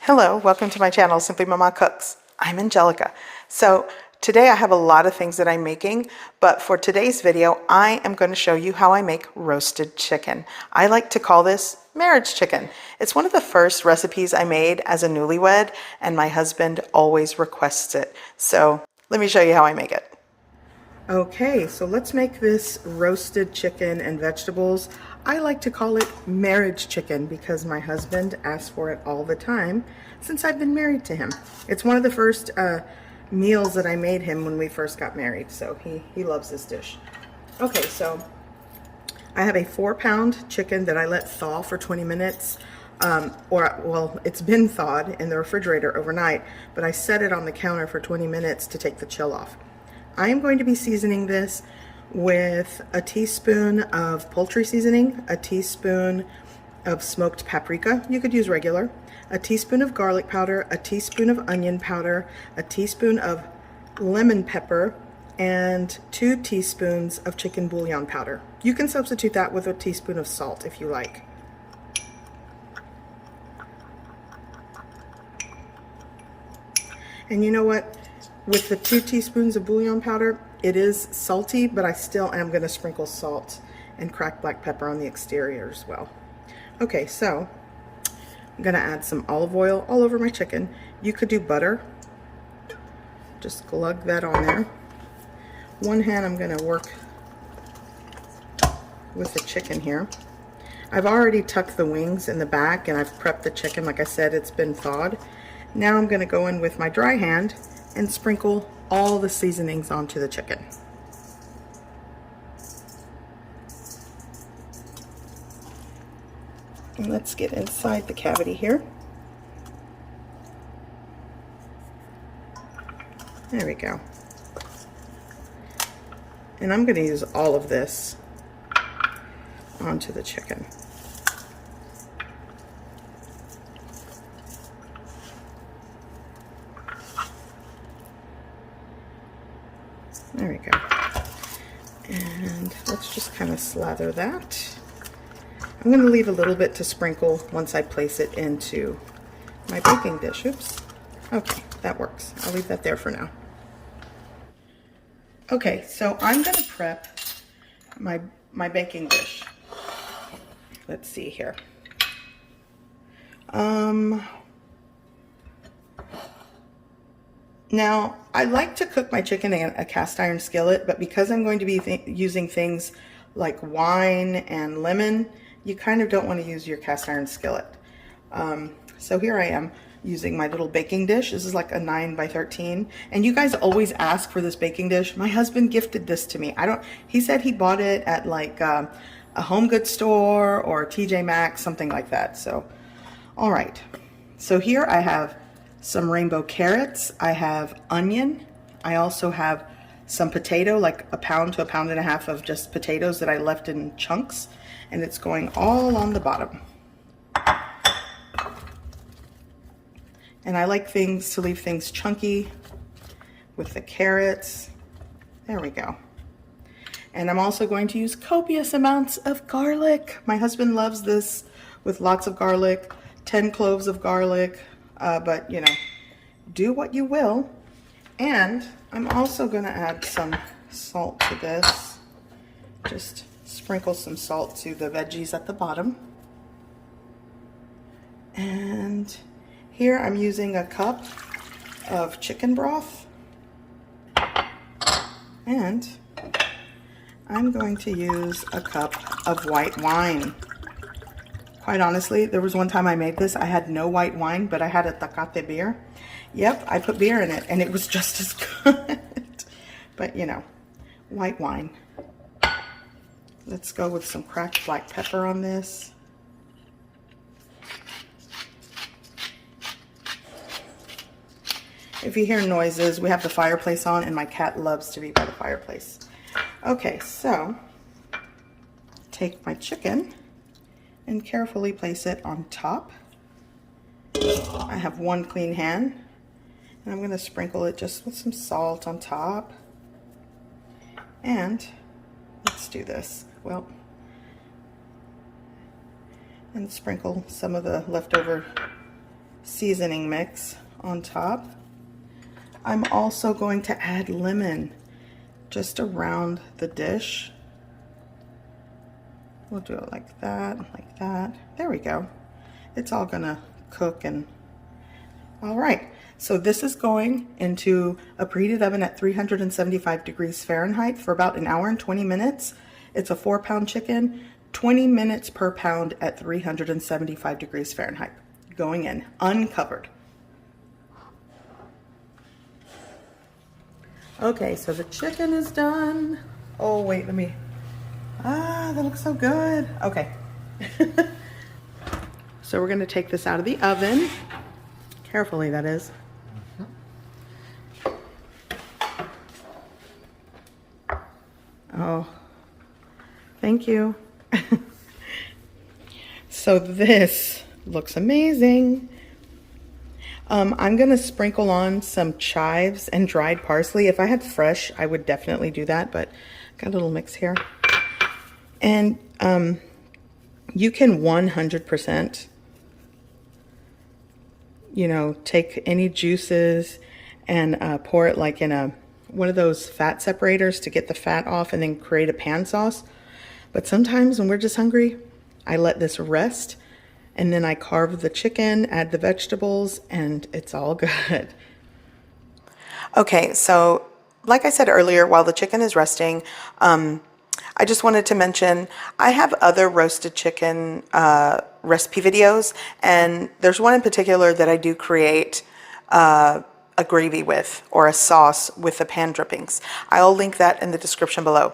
Hello, welcome to my channel, Simply Mama Cooks. I'm Angelica. So today I have a lot of things that I'm making, but for today's video, I am going to show you how I make roasted chicken. I like to call this marriage chicken. It's one of the first recipes I made as a newlywed, and my husband always requests it. So let me show you how I make it. Okay, so let's make this roasted chicken and vegetables. I like to call it marriage chicken because my husband asks for it all the time since I've been married to him. It's one of the first meals that I made him when we first got married, so he loves this dish. Okay, so I have a 4-pound chicken that I let thaw for 20 minutes. Well, it's been thawed in the refrigerator overnight, but I set it on the counter for 20 minutes to take the chill off. I am going to be seasoning this with a teaspoon of poultry seasoning, a teaspoon of smoked paprika, you could use regular, a teaspoon of garlic powder, a teaspoon of onion powder, a teaspoon of lemon pepper, and 2 teaspoons of chicken bouillon powder. You can substitute that with a teaspoon of salt if you like. And you know what? With the 2 teaspoons of bouillon powder, it is salty, but I still am going to sprinkle salt and cracked black pepper on the exterior as well. Okay, so I'm going to add some olive oil all over my chicken. You could do butter. Just glug that on there. One hand I'm going to work with the chicken here. I've already tucked the wings in the back and I've prepped the chicken. Like I said, it's been thawed. Now I'm going to go in with my dry hand and sprinkle all the seasonings onto the chicken. And let's get inside the cavity here. There we go. And I'm going to use all of this onto the chicken. There we go. And let's just kind of slather that. I'm going to leave a little bit to sprinkle once I place it into my baking dish. Oops. Okay, that works. I'll leave that there for now. Okay, so I'm going to prep my baking dish. Let's see here. Now, I like to cook my chicken in a cast iron skillet, but because I'm going to be using things like wine and lemon, you kind of don't want to use your cast iron skillet. So here I am using my little baking dish. This is like a 9 by 13. And you guys always ask for this baking dish. My husband gifted this to me. He said he bought it at like a home goods store or TJ Maxx, something like that. So, all right. So here I have some rainbow carrots, I have onion, I also have some potato, like a pound to a pound and a half of just potatoes that I left in chunks, and it's going all on the bottom. And I like to leave things chunky with the carrots. There we go. And I'm also going to use copious amounts of garlic. My husband loves this with lots of garlic, 10 cloves of garlic. But you know, do what you will. And I'm also going to add some salt to this. Just sprinkle some salt to the veggies at the bottom. And here I'm using a cup of chicken broth. And I'm going to use a cup of white wine. Quite honestly, there was one time I made this, I had no white wine, but I had a Tecate beer. Yep, I put beer in it, and it was just as good. But, you know, white wine. Let's go with some cracked black pepper on this. If you hear noises, we have the fireplace on, and my cat loves to be by the fireplace. Okay, so take my chicken and carefully place it on top. I have one clean hand, and I'm going to sprinkle it just with some salt on top. And let's do this. Well, and sprinkle some of the leftover seasoning mix on top. I'm also going to add lemon just around the dish. We'll do it like that, like that. There we go. It's all gonna cook and all right. So this is going into a preheated oven at 375 degrees Fahrenheit for about an hour and 20 minutes. It's a 4-pound chicken, 20 minutes per pound at 375 degrees Fahrenheit. Going in, uncovered. Okay, so the chicken is done. Oh, wait, let me, that looks so good. Okay. So we're gonna take this out of the oven. Carefully, that is. Oh, thank you. So this looks amazing. I'm gonna sprinkle on some chives and dried parsley. If I had fresh, I would definitely do that, but got a little mix here. And you can 100%, you know, take any juices and pour it like in one of those fat separators to get the fat off and then create a pan sauce. But sometimes when we're just hungry, I let this rest and then I carve the chicken, add the vegetables, and it's all good. Okay, so like I said earlier, while the chicken is resting, I just wanted to mention I have other roasted chicken recipe videos, and there's one in particular that I do create a gravy with, or a sauce with the pan drippings. I'll link that in the description below.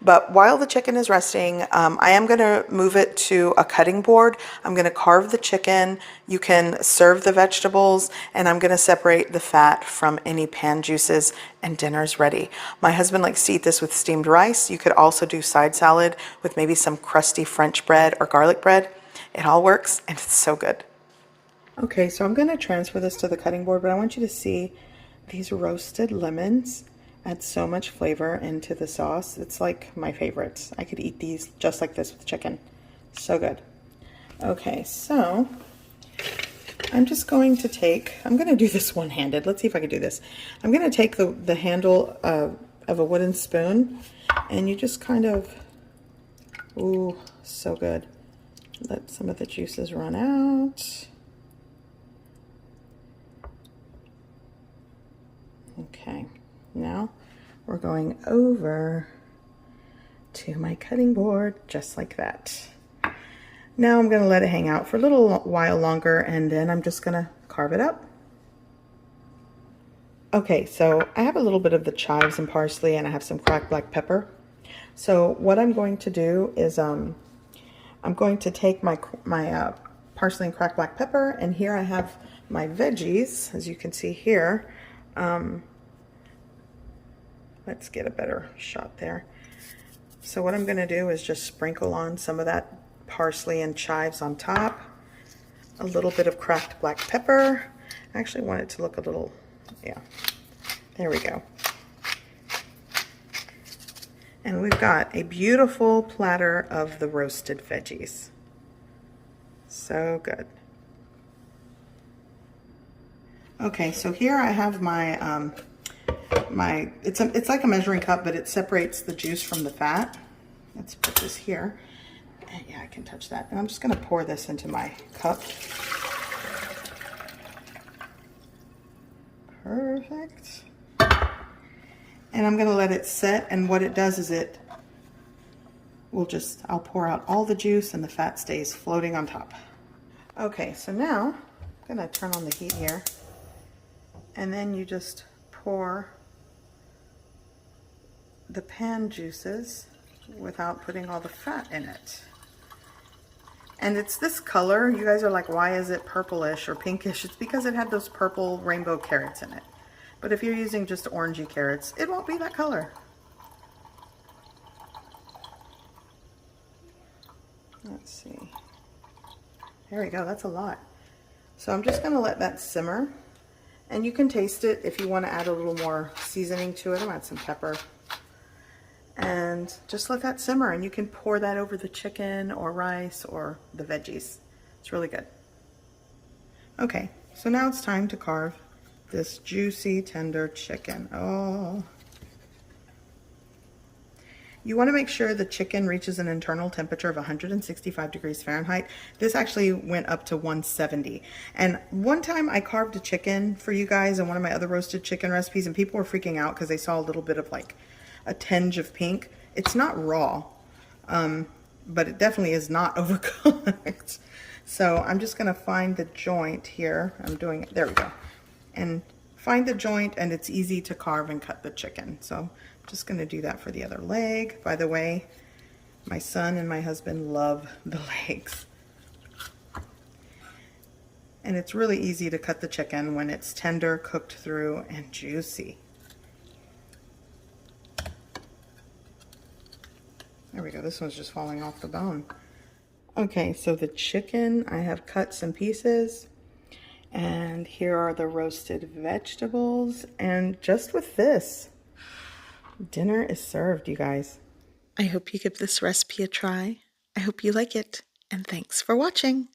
But while the chicken is resting, I am going to move it to a cutting board. I'm going to carve the chicken. You can serve the vegetables, and I'm going to separate the fat from any pan juices, and dinner's ready. My husband likes to eat this with steamed rice. You could also do side salad with maybe some crusty French bread or garlic bread. It all works, and it's so good. Okay, so I'm going to transfer this to the cutting board, but I want you to see these roasted lemons add so much flavor into the sauce. It's like my favorites. I could eat these just like this with chicken. So good. Okay, so I'm just going to take, I'm going to do this one-handed. Let's see if I can do this. I'm going to take the handle of a wooden spoon, and you just kind of, ooh, so good. Let some of the juices run out. Okay, now we're going over to my cutting board just like that. Now I'm going to let it hang out for a little while longer, and then I'm just going to carve it up. Okay, so I have a little bit of the chives and parsley, and I have some cracked black pepper. So what I'm going to do is I'm going to take my parsley and cracked black pepper, and here I have my veggies, as you can see here. Let's get a better shot there. So what I'm going to do is just sprinkle on some of that parsley and chives on top, a little bit of cracked black pepper. I actually want it to look a little, yeah, there we go. And we've got a beautiful platter of the roasted veggies. So good. Okay, so here I have my it's like a measuring cup, but it separates the juice from the fat. Let's put this here. And yeah, I can touch that. And I'm just going to pour this into my cup. Perfect. And I'm going to let it set, and what it does is it will just, I'll pour out all the juice and the fat stays floating on top. Okay, so now I'm going to turn on the heat here, and then you just pour the pan juices without putting all the fat in it. And it's this color. You guys are like, why is it purplish or pinkish? It's because it had those purple rainbow carrots in it. But if you're using just orangey carrots, it won't be that color. Let's see. There we go, that's a lot. So I'm just gonna let that simmer, and you can taste it if you want to add a little more seasoning to it. I'll add some pepper. And just let that simmer, and you can pour that over the chicken or rice or the veggies. It's really good. Okay, So now it's time to carve this juicy, tender chicken. Oh. You want to make sure the chicken reaches an internal temperature of 165 degrees Fahrenheit. This actually went up to 170. And one time I carved a chicken for you guys in one of my other roasted chicken recipes, and people were freaking out because they saw a little bit of like a tinge of pink. It's not raw, but it definitely is not overcooked. So I'm just going to find the joint here. I'm doing it. There we go. And find the joint, and it's easy to carve and cut the chicken. So I'm just going to do that for the other leg. By the way, my son and my husband love the legs. And it's really easy to cut the chicken when it's tender, cooked through, and juicy. There we go. This one's just falling off the bone. Okay, so the chicken, I have cut some pieces. And here are the roasted vegetables. And just with this, dinner is served, you guys. I hope you give this recipe a try. I hope you like it. And thanks for watching.